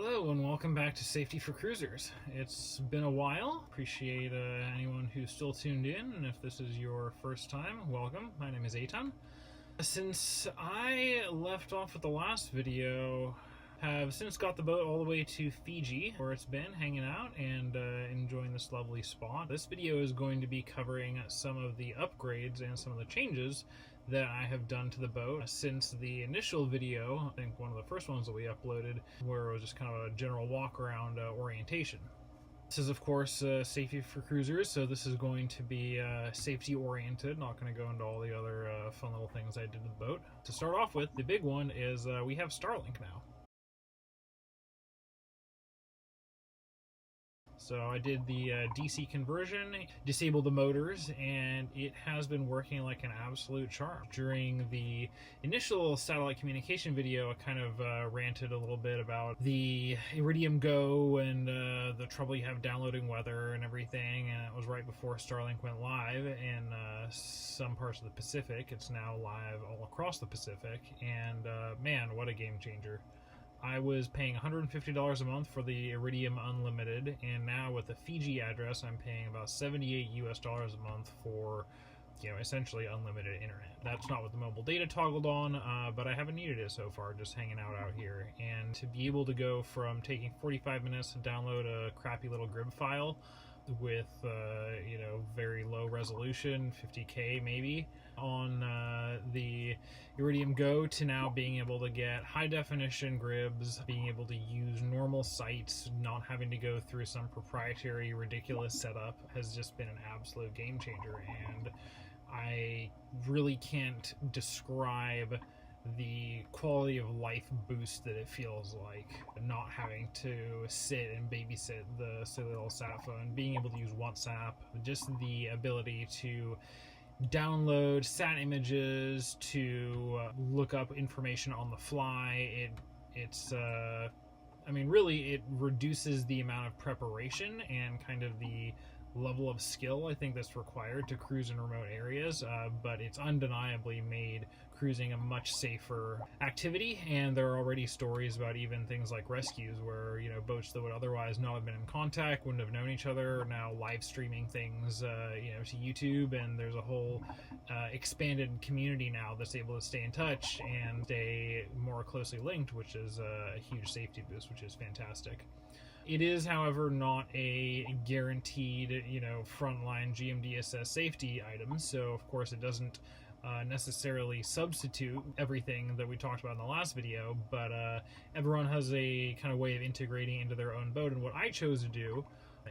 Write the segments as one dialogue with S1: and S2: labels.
S1: Hello and welcome back to Safety for Cruisers. It's been a while. Appreciate anyone who's still tuned in, and if this is your first time, welcome. My name is Eitan. Since I left off with the last video, have since got the boat all the way to Fiji, where it's been hanging out and enjoying this lovely spot. This video is going to be covering some of the upgrades and some of the changes that I have done to the boat since the initial video. I think one of the first ones that we uploaded, where it was just kind of a general walk around orientation. This is, of course, Safety for Cruisers, so this is going to be safety oriented. Not going to go into all the other fun little things I did to the boat. To start off with, the big one is we have Starlink now. So I did the DC conversion, disabled the motors, and it has been working like an absolute charm. During the initial satellite communication video, I kind of ranted a little bit about the Iridium Go and the trouble you have downloading weather and everything, and it was right before Starlink went live in some parts of the Pacific. It's now live all across the Pacific, and man, what a game changer. I was paying $150 a month for the Iridium Unlimited, and now with the Fiji address, I'm paying about $78 a month for, essentially unlimited internet. That's not with the mobile data toggled on, but I haven't needed it so far, just hanging out here. And to be able to go from taking 45 minutes to download a crappy little GRIB file with, very low resolution, 50K maybe, on the Iridium Go, to now being able to get high definition GRIBs, being able to use normal sites, not having to go through some proprietary ridiculous setup, has just been an absolute game changer. And I really can't describe the quality of life boost that it feels like, not having to sit and babysit the silly little sat phone, being able to use WhatsApp, just the ability to download sat images, to look up information on the fly. Really it reduces the amount of preparation and kind of the level of skill I think that's required to cruise in remote areas, but it's undeniably made cruising a much safer activity. And there are already stories about even things like rescues where boats that would otherwise not have been in contact, wouldn't have known each other, are now live streaming things to YouTube, and there's a whole expanded community now that's able to stay in touch and stay more closely linked, which is a huge safety boost, which is fantastic. It is, however, not a guaranteed, frontline GMDSS safety item, so of course it doesn't necessarily substitute everything that we talked about in the last video, but everyone has a kind of way of integrating into their own boat. And what I chose to do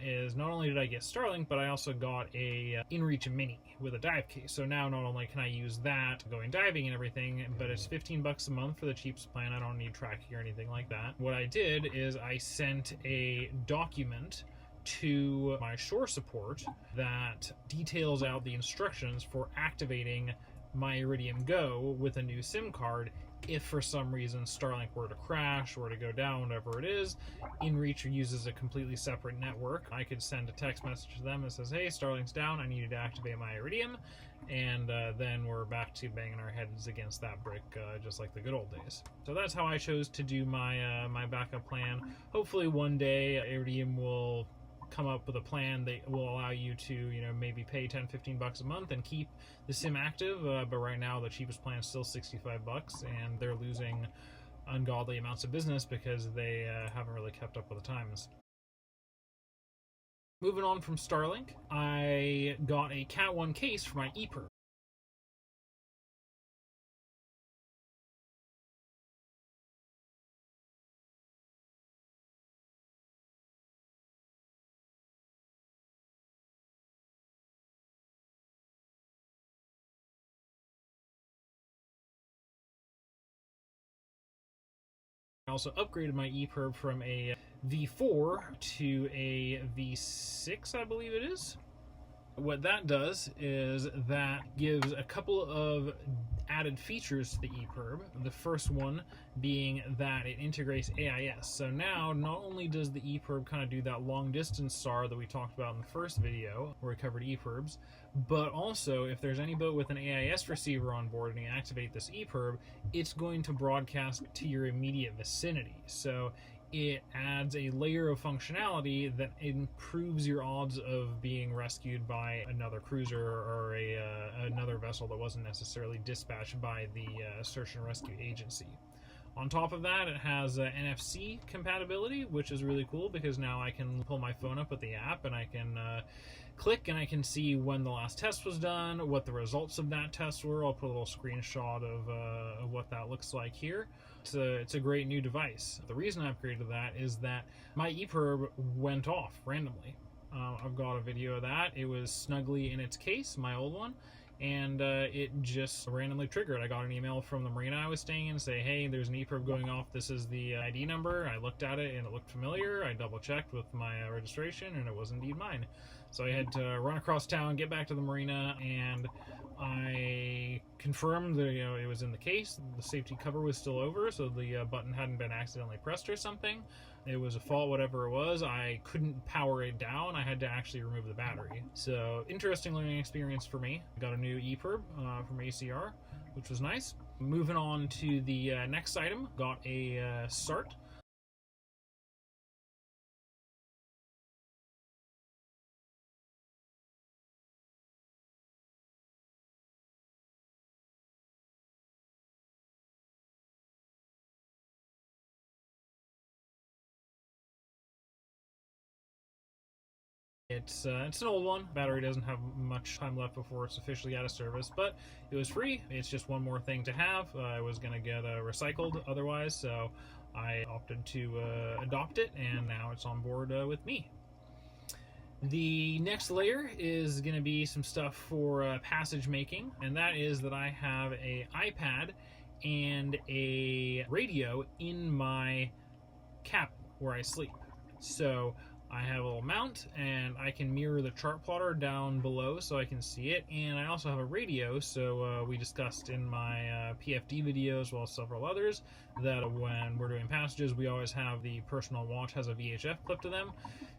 S1: is, not only did I get Starlink, but I also got a InReach Mini with a dive case. So now not only can I use that going diving and everything, but it's $15 a month for the cheapest plan. I don't need tracking or anything like that. What I did is I sent a document to my shore support that details out the instructions for activating my Iridium Go with a new SIM card if for some reason Starlink were to crash or to go down, whatever it is. InReach uses a completely separate network. I could send a text message to them that says, hey, Starlink's down, I needed to activate my Iridium, and then we're back to banging our heads against that brick, just like the good old days. So that's how I chose to do my my backup plan. Hopefully one day Iridium will come up with a plan that will allow you to maybe pay $10-15 a month and keep the SIM active, but right now the cheapest plan is still $65, and they're losing ungodly amounts of business because they haven't really kept up with the times. Moving on from Starlink, I got a Cat 1 case for my ePerb. I also upgraded my ePerb from a V4 to a V6, I believe it is. What that does is that gives a couple of added features to the ePerb. The first one being that it integrates AIS. So now, not only does the ePerb kind of do that long distance SAR that we talked about in the first video, where we covered ePerbs, but also if there's any boat with an AIS receiver on board and you activate this ePerb, it's going to broadcast to your immediate vicinity. So it adds a layer of functionality that improves your odds of being rescued by another cruiser or another vessel that wasn't necessarily dispatched by the search and rescue agency. On top of that, it has NFC compatibility, which is really cool because now I can pull my phone up with the app and I can click and I can see when the last test was done, what the results of that test were. I'll put a little screenshot of what that looks like here. It's a great new device. The reason I upgraded that is that my EPIRB went off randomly. I've got a video of that. It was snugly in its case, my old one, and it just randomly triggered. I got an email from the marina I was staying in say, hey, there's an EPIRB going off. This is the ID number. I looked at it and it looked familiar. I double checked with my registration and it was indeed mine. So I had to run across town, get back to the marina, and I confirmed that it was in the case. The safety cover was still over, so the button hadn't been accidentally pressed or something. It was a fault, whatever it was. I couldn't power it down. I had to actually remove the battery. So interesting learning experience for me. I got a new EPIRB from ACR, which was nice. Moving on to the next item, got a SART. It's an old one. Battery doesn't have much time left before it's officially out of service, but it was free. It's just one more thing to have. I was going to get recycled otherwise, so I opted to adopt it, and now it's on board with me. The next layer is going to be some stuff for passage making, and that is that I have a iPad and a radio in my cabin where I sleep. So I have a little mount and I can mirror the chart plotter down below so I can see it, and I also have a radio. So we discussed in my PFD video as well as several others that when we're doing passages we always have the personal watch has a VHF clip to them,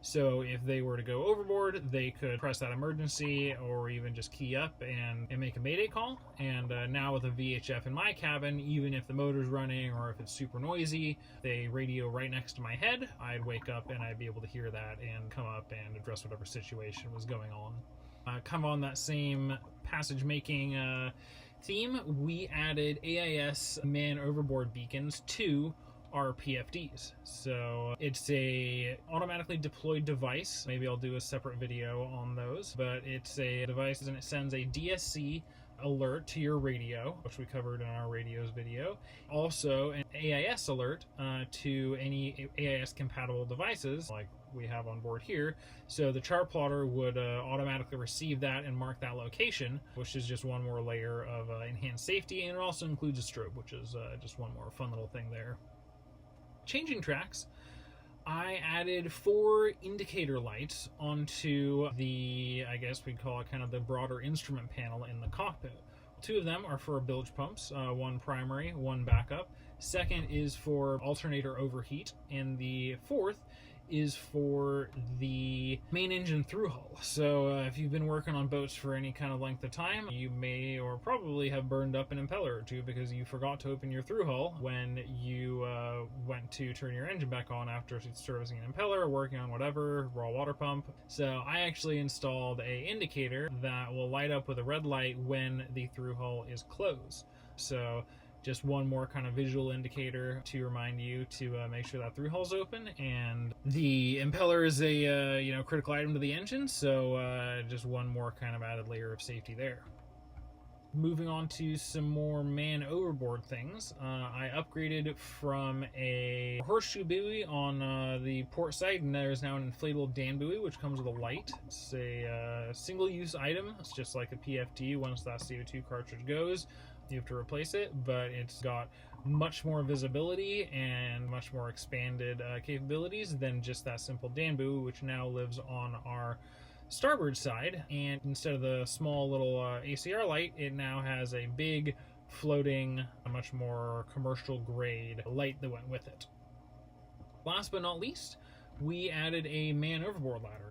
S1: so if they were to go overboard they could press that emergency or even just key up and make a mayday call. And now with a VHF in my cabin, even if the motor's running or if it's super noisy, they radio right next to my head, I'd wake up and I'd be able to hear that and come up and address whatever situation was going on. Kind of on that same passage making theme, we added AIS man overboard beacons to our PFDs. So it's a automatically deployed device. Maybe I'll do a separate video on those, but it's a device and it sends a DSC alert to your radio, which we covered in our radios video. Also an AIS alert to any AIS compatible devices like we have on board here. So the chart plotter would automatically receive that and mark that location, which is just one more layer of enhanced safety, and it also includes a strobe, which is just one more fun little thing there. Changing tracks, I added 4 indicator lights onto the, I guess we'd call it kind of the broader instrument panel in the cockpit. 2 of them are for bilge pumps, one primary, one backup. Second is for alternator overheat, and the 4th is for the main engine through hull. So if you've been working on boats for any kind of length of time, you may or probably have burned up an impeller or two because you forgot to open your through hull when you went to turn your engine back on after servicing an impeller or working on whatever, raw water pump. So I actually installed a indicator that will light up with a red light when the through hull is closed. So just one more kind of visual indicator to remind you to make sure that through hull's open. And the impeller is a critical item to the engine, so just one more kind of added layer of safety there. Moving on to some more man overboard things, I upgraded from a horseshoe buoy on the port side, and there's now an inflatable Dan buoy which comes with a light. It's a single-use item. It's just like a PFD. Once that CO2 cartridge goes, you have to replace it, but it's got much more visibility and much more expanded capabilities than just that simple Dan buoy, which now lives on our starboard side. And instead of the small little ACR light, it now has a big floating, a much more commercial grade light that went with it. Last but not least, we added a man overboard ladder.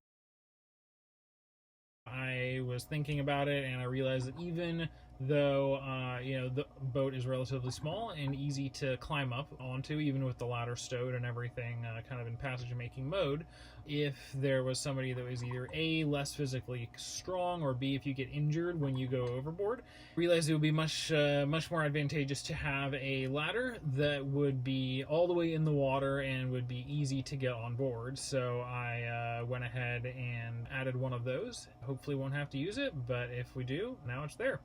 S1: I was thinking about it and I realized that even though the boat is relatively small and easy to climb up onto, even with the ladder stowed and everything kind of in passage making mode. If there was somebody that was either A, less physically strong, or B, if you get injured when you go overboard, realize it would be much more advantageous to have a ladder that would be all the way in the water and would be easy to get on board. So I went ahead and added one of those. Hopefully won't have to use it, but if we do, now it's there.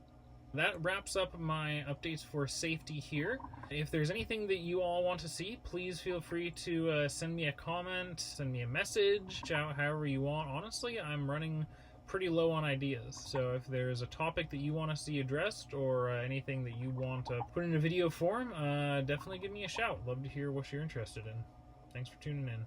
S1: That wraps up my updates for safety here. If there's anything that you all want to see, please feel free to send me a comment, send me a message, out however you want. Honestly, I'm running pretty low on ideas, so if there's a topic that you want to see addressed or anything that you want to put in a video form, definitely give me a shout. Love to hear what you're interested in. Thanks for tuning in.